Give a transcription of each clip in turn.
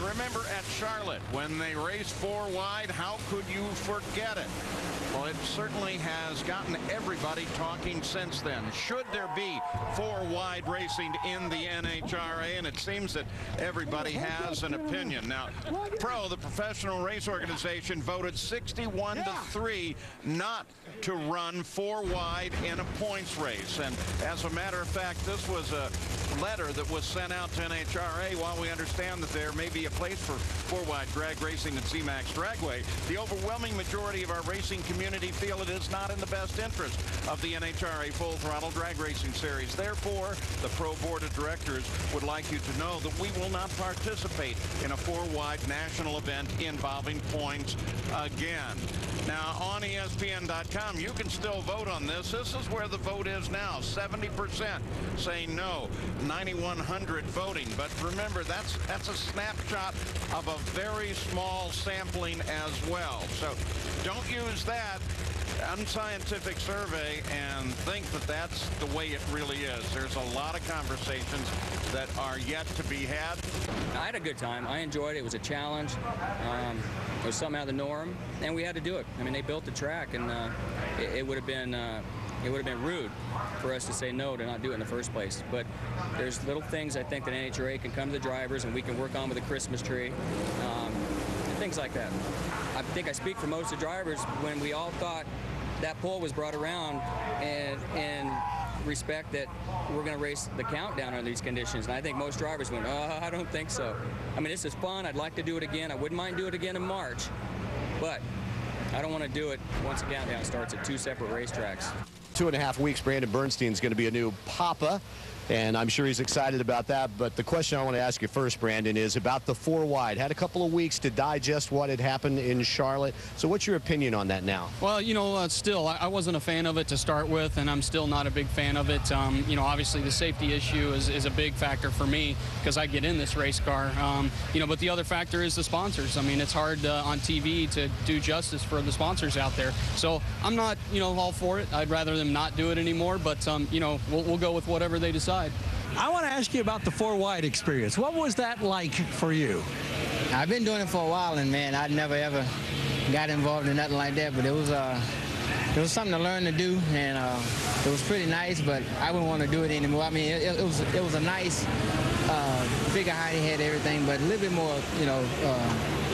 You remember at Charlotte when they raced 4 wide, how could you forget it? Well, it certainly has gotten everybody talking since then. Should there be 4 wide racing in the NHRA? And it seems that everybody has an opinion. Now, the professional race organization, voted 61-3 not to run 4 wide in a points race. And as a matter of fact, this was a letter that was sent out to NHRA. While we understand that there may be a place for 4 wide drag racing at ZMAX Dragway, the overwhelming majority of our racing community feel it is not in the best interest of the NHRA Full Throttle Drag Racing Series. Therefore, the Pro Board of Directors would like you to know that we will not participate in a 4 wide national event involving points again. Now, on ESPN.com, you can still vote on this. This is where the vote is now. 70% saying no, 9,100 voting. But remember, that's a snapshot of a very small sampling as well. So don't use that unscientific survey and think that that's the way it really is. There's a lot of conversations that are yet to be had. I had a good time. I enjoyed it. It was a challenge. It was something out of the norm, and we had to do it. I mean, they built the track, and it would have been rude for us to say no to not do it in the first place. But there's little things I think that NHRA can come to the drivers and we can work on with the Christmas tree, and things like that. I think I speak for most of the drivers when we all thought that pole was brought around and respect that we're going to race the countdown under these conditions. And I think most drivers went, oh, I don't think so. I mean, this is fun. I'd like to do it again. I wouldn't mind doing it again in March. But I don't want to do it once the countdown starts at 2 separate racetracks. 2.5 weeks, Brandon Bernstein's going to be a new papa, and I'm sure he's excited about that. But the question I want to ask you first, Brandon, is about the 4 wide. Had a couple of weeks to digest what had happened in Charlotte. So what's your opinion on that now? Well, you know, still, I wasn't a fan of it to start with, and I'm still not a big fan of it. You know, obviously the safety issue is a big factor for me because I get in this race car. You know, but the other factor is the sponsors. I mean, it's hard on TV to do justice for the sponsors out there. So I'm not, you know, all for it. I'd rather them not do it anymore, but, you know, we'll go with whatever they decide. I want to ask you about the 4 wide experience. What was that like for you? I've been doing it for a while, and man, I never ever got involved in nothing like that. But it was something to learn to do, and it was pretty nice. But I wouldn't want to do it anymore. I mean, it was a nice figure height, had everything, but a little bit more, you know.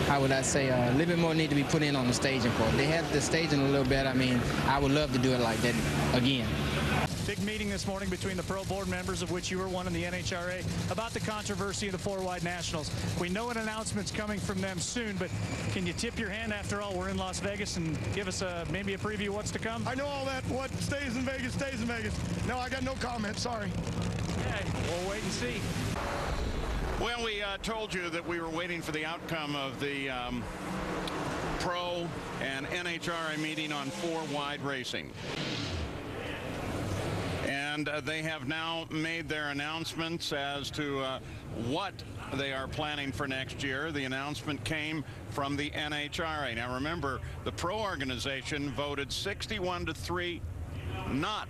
How would I say, a little bit more need to be put in on the staging part. They had the staging a little bit. I mean, I would love to do it like that again. Big meeting this morning between the Pro Board members, of which you were one, in the NHRA, about the controversy of the 4 wide nationals. We know an announcement's coming from them soon, but can you tip your hand? After all, we're in Las Vegas, and give us maybe a preview of what's to come? I know all that. What stays in Vegas stays in Vegas. No, I got no comment. Sorry. Okay, we'll wait and see. Well, we told you that we were waiting for the outcome of the Pro and NHRA meeting on 4 wide racing. And they have now made their announcements as to what they are planning for next year. The announcement came from the NHRA. Now remember, the Pro organization voted 61-3 not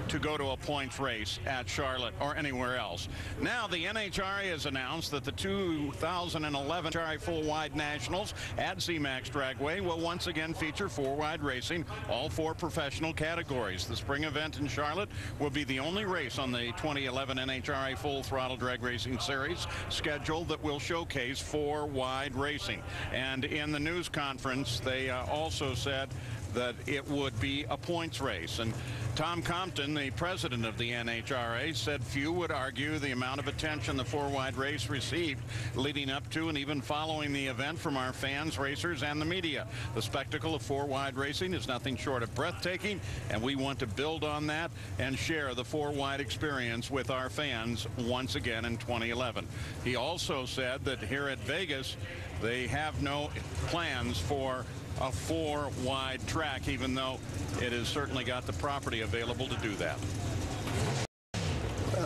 to go to a points race at Charlotte or anywhere else. Now the NHRA has announced that the 2011 NHRA Full Wide Nationals at ZMAX Dragway will once again feature 4 wide racing, all 4 professional categories. The spring event in Charlotte will be the only race on the 2011 NHRA Full Throttle Drag Racing Series schedule that will showcase 4 wide racing. And in the news conference, they also said that it would be a points race. And Tom Compton, the president of the NHRA, said few would argue the amount of attention the 4 wide race received leading up to and even following the event from our fans, racers, and the media. The spectacle of 4 wide racing is nothing short of breathtaking, and we want to build on that and share the 4 wide experience with our fans once again in 2011. He also said that here at Vegas, they have no plans for a 4 wide track, even though it has certainly got the property available to do that.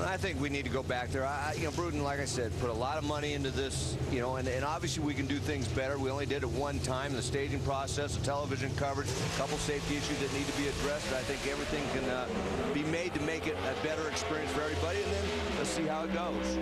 I think we need to go back there. You know, Bruden, like I said, put a lot of money into this, you know, and obviously we can do things better. We only did it one time, the staging process, the television coverage, a couple safety issues that need to be addressed. I think everything can be made to make it a better experience for everybody, and then let's see how it goes.